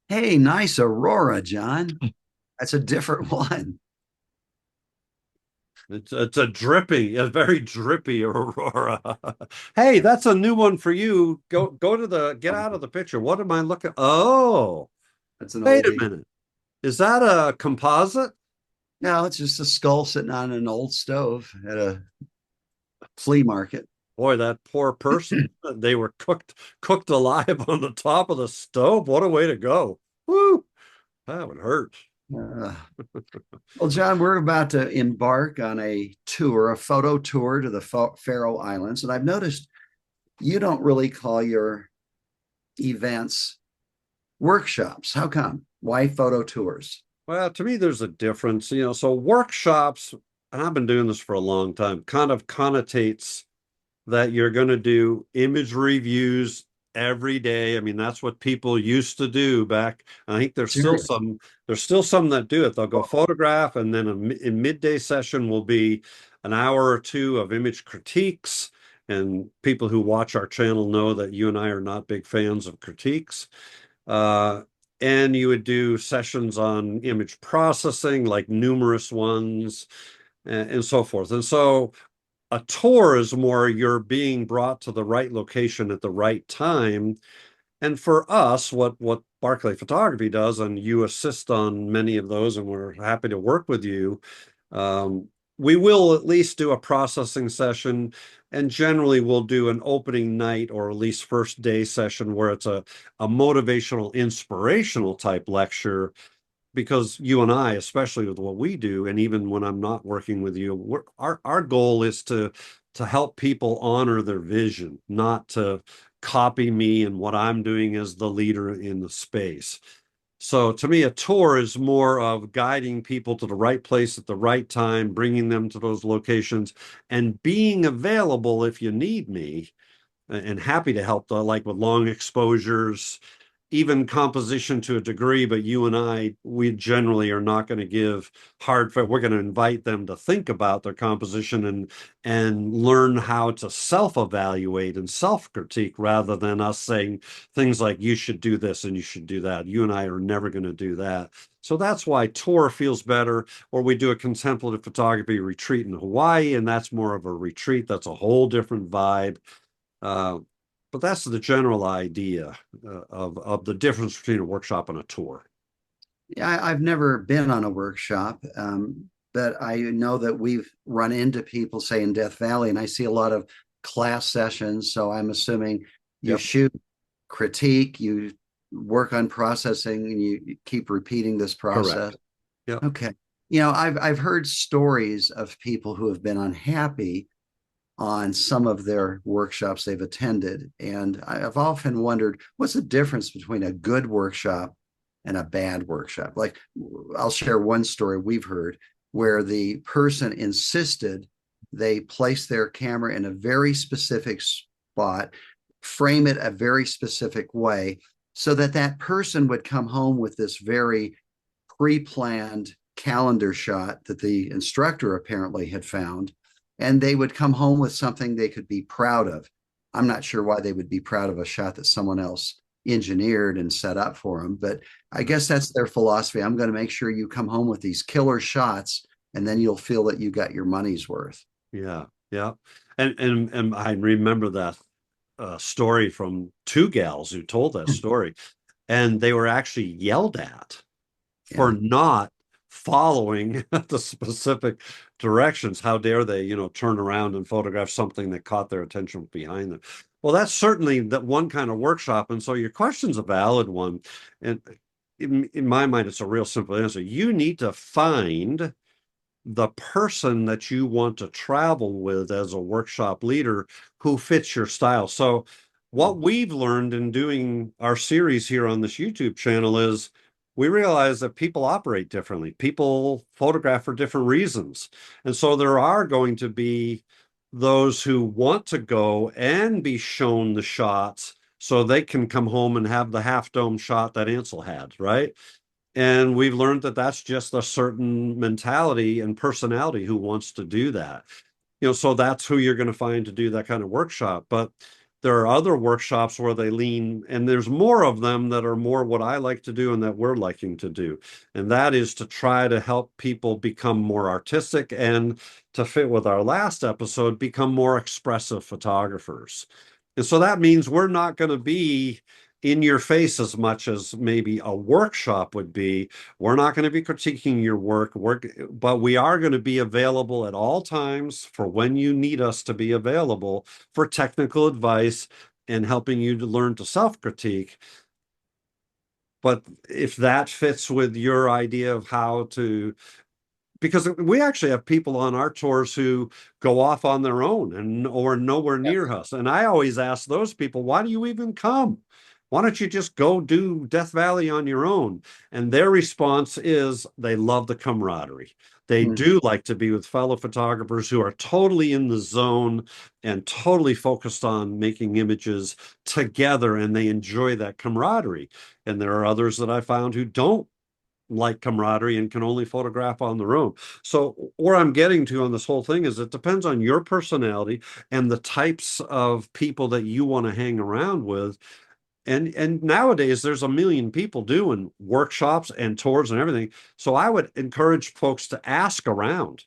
Hey, nice Aurora, John. That's a different one. It's a very drippy Aurora. Hey, that's a new one for you. Go to the get out of the picture. What am I looking? Oh, That's an wait a oldie. minute. Is that a composite? No, it's just a skull sitting on an old stove at a flea market. Boy, that poor person. They were cooked alive on the top of the stove. What a way to go. Woo! That would hurt. Uh, well, John, we're about to embark on a tour, a photo tour to the Faroe Islands. And I've noticed you don't really call your events workshops. How come? Why photo tours? Well, to me, there's a difference, so workshops, and I've been doing this for a long time, kind of connotates that you're going to do image reviews every day. I mean, that's what people used to do back. I think Serious. there's still some that do it. They'll go photograph, and then a midday session will be an hour or two of image critiques. And people who watch our channel know that you and I are not big fans of critiques. Uh, and you would do sessions on image processing, like numerous ones, and so forth. And so a tour is more you're being brought to the right location at the right time. And for us, what Barclay Photography does, and you assist on many of those, and we're happy to work with you. Um, we will at least do a processing session, and generally we'll do an opening night or at least first day session where it's a motivational, inspirational type lecture because you and I, especially with what we do, and even when I'm not working with you, our goal is to help people honor their vision, not to copy me and what I'm doing as the leader in the space. So to me, a tour is more of guiding people to the right place at the right time, bringing them to those locations, and being available if you need me, and happy to help, like with long exposures, even composition to a degree, but you and I, we generally are not going to give we're going to invite them to think about their composition and learn how to self-evaluate and self-critique rather than us saying things like you should do this and you should do that. You and I are never going to do that. So that's why tour feels better, or we do a contemplative photography retreat in Hawaii, and that's more of a retreat. That's a whole different vibe. Uh, but that's the general idea of the difference between a workshop and a tour. Yeah, I've never been on a workshop, but I know that we've run into people, say in Death Valley, and I see a lot of class sessions. So I'm assuming you Yep, shoot, critique, you work on processing, and you keep repeating this process. correct. Yep. Okay. I've heard stories of people who have been unhappy on some of their workshops they've attended. And I've often wondered what's the difference between a good workshop and a bad workshop. Like, I'll share one story we've heard where the person insisted they place their camera in a very specific spot, frame it a very specific way, so that that person would come home with this very pre-planned calendar shot that the instructor apparently had found, and they would come home with something they could be proud of. I'm not sure why they would be proud of a shot that someone else engineered and set up for them, but I guess that's their philosophy. I'm going to make sure you come home with these killer shots, and then you'll feel that you got your money's worth. Yeah. Yeah. And I remember that story from two gals who told that story, and they were actually yelled at for Yeah. not following the specific directions. How dare they, turn around and photograph something that caught their attention behind them. Well, that's certainly that one kind of workshop. And so your question's a valid one. And in my mind, it's a real simple answer. You need to find the person that you want to travel with as a workshop leader who fits your style. So what we've learned in doing our series here on this YouTube channel is we realize that people operate differently. People photograph for different reasons. And so there are going to be those who want to go and be shown the shots so they can come home and have the half dome shot that Ansel had, right? And we've learned that that's just a certain mentality and personality who wants to do that. So that's who you're going to find to do that kind of workshop. But There are other workshops where they lean, and there's more of them that are more what I like to do and that we're liking to do. And that is to try to help people become more artistic and, to fit with our last episode, become more expressive photographers. And so that means we're not going to be in your face as much as maybe a workshop would be. We're not going to be critiquing your work, but we are going to be available at all times for when you need us to be available for technical advice and helping you to learn to self-critique. But if that fits with your idea of how to, because we actually have people on our tours who go off on their own and or nowhere near us. And I always ask those people, why do you even come? Why don't you just go do Death Valley on your own? And their response is they love the camaraderie. They Hmm. do like to be with fellow photographers who are totally in the zone and totally focused on making images together, and they enjoy that camaraderie. And there are others that I found who don't like camaraderie and can only photograph on their own. So where I'm getting to on this whole thing is it depends on your personality and the types of people that you want to hang around with. And nowadays there's a million people doing workshops and tours and everything. So I would encourage folks to ask around.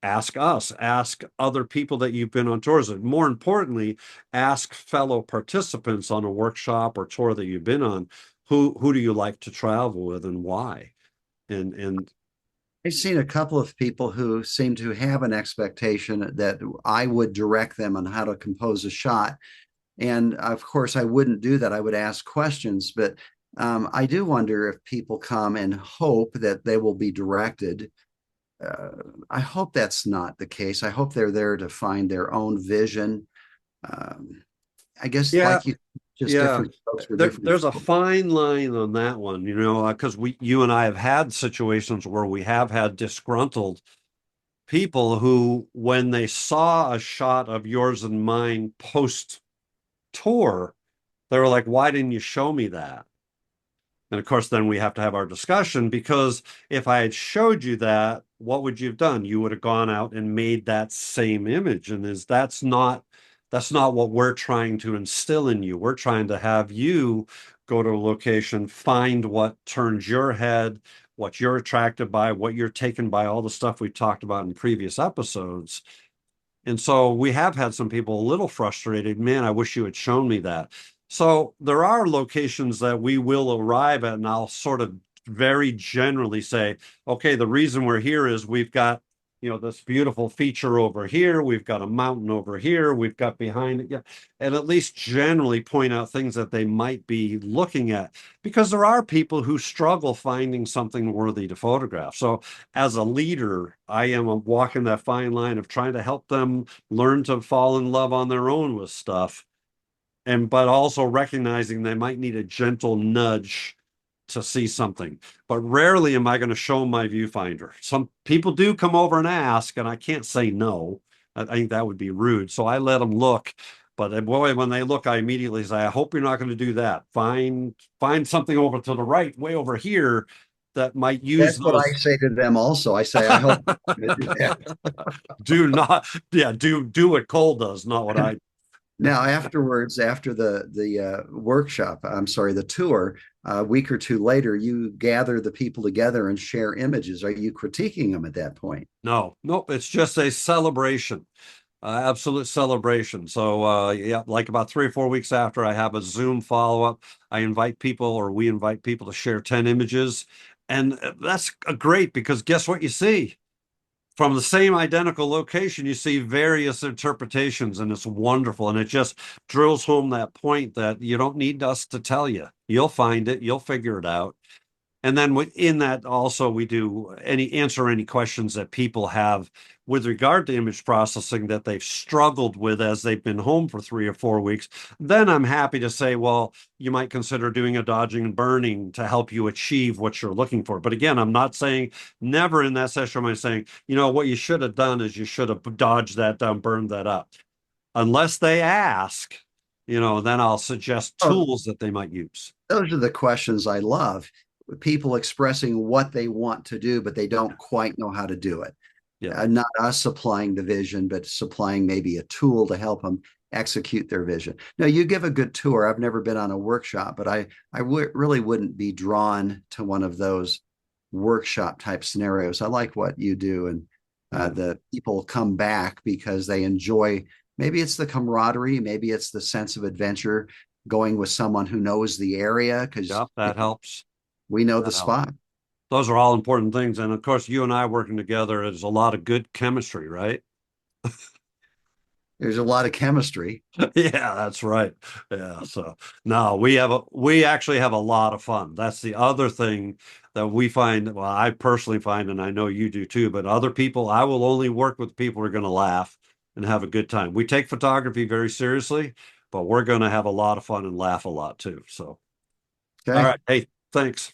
Ask us, ask other people that you've been on tours, and more importantly, ask fellow participants on a workshop or tour that you've been on, who do you like to travel with and why? And I've seen a couple of people who seem to have an expectation that I would direct them on how to compose a shot. And of course, I wouldn't do that. I would ask questions, but I do wonder if people come and hope that they will be directed. Uh, I hope that's not the case. I hope they're there to find their own vision. Um, I guess, yeah, like you, just yeah, different strokes for different there's a folks. fine line on that one, because you and I have had situations where we have had disgruntled people who, when they saw a shot of yours and mine post tour, they were like, why didn't you show me that? And of course, then we have to have our discussion, because if I had showed you that, what would you have done? You would have gone out and made that same image. And that's not what we're trying to instill in you. We're trying to have you go to a location, find what turns your head, what you're attracted by, what you're taken by, all the stuff we've talked about in previous episodes. And so we have had some people a little frustrated. Man, I wish you had shown me that. So there are locations that we will arrive at, and I'll sort of very generally say, okay, the reason we're here is we've got, this beautiful feature over here, we've got a mountain over here, we've got behind it, yeah, and at least generally point out things that they might be looking at, because there are people who struggle finding something worthy to photograph. So as a leader, I am walking that fine line of trying to help them learn to fall in love on their own with stuff, but also recognizing they might need a gentle nudge to see something. But rarely am I going to show them my viewfinder. Some people do come over and ask, and I can't say no. I think that would be rude. So I let them look. But boy, when they look, I immediately say, I hope you're not going to do that. Find something over to the right, way over here, that might use That's what I those. say to them also. I say, I hope you do that. Do not, yeah, do what Cole does, not what I. Now, afterwards, after the workshop, I'm sorry, the tour, a week or two later, you gather the people together and share images. Are you critiquing them at that point? No, nope. It's just a celebration, absolute celebration. So, yeah, like about 3 or 4 weeks after, I have a Zoom follow up. I invite people, or we invite people to share 10 images. And that's great, because guess what you see? From the same identical location, you see various interpretations, and it's wonderful. And it just drills home that point that you don't need us to tell you. You'll find it, you'll figure it out. And then within that, also, we do answer any questions that people have with regard to image processing that they've struggled with as they've been home for 3 or 4 weeks. Then I'm happy to say, well, you might consider doing a dodging and burning to help you achieve what you're looking for. But again, I'm not saying, never in that session am I saying, what you should have done is you should have dodged that down, burned that up. Unless they ask, then I'll suggest Oh, tools that they might use. those are the questions I love. People expressing what they want to do, but they don't quite know how to do it. Yeah. Not us supplying the vision, but supplying maybe a tool to help them. execute their vision. Now, you give a good tour. I've never been on a workshop, but really wouldn't be drawn to one of those workshop type scenarios. I like what you do, and the people come back because they enjoy. Maybe it's the camaraderie, maybe it's the sense of adventure, going with someone who knows the area because Yeah, that helps. we know the That helps. spot. Those are all important things. And of course, you and I working together is a lot of good chemistry, right? There's a lot of chemistry. Yeah, that's right. Yeah. So no, we actually have a lot of fun. That's the other thing that we find. Well, I personally find, and I know you do too, but other people, I will only work with people who are going to laugh and have a good time. We take photography very seriously, but we're going to have a lot of fun and laugh a lot too. So, all Okay. right. Hey, thanks.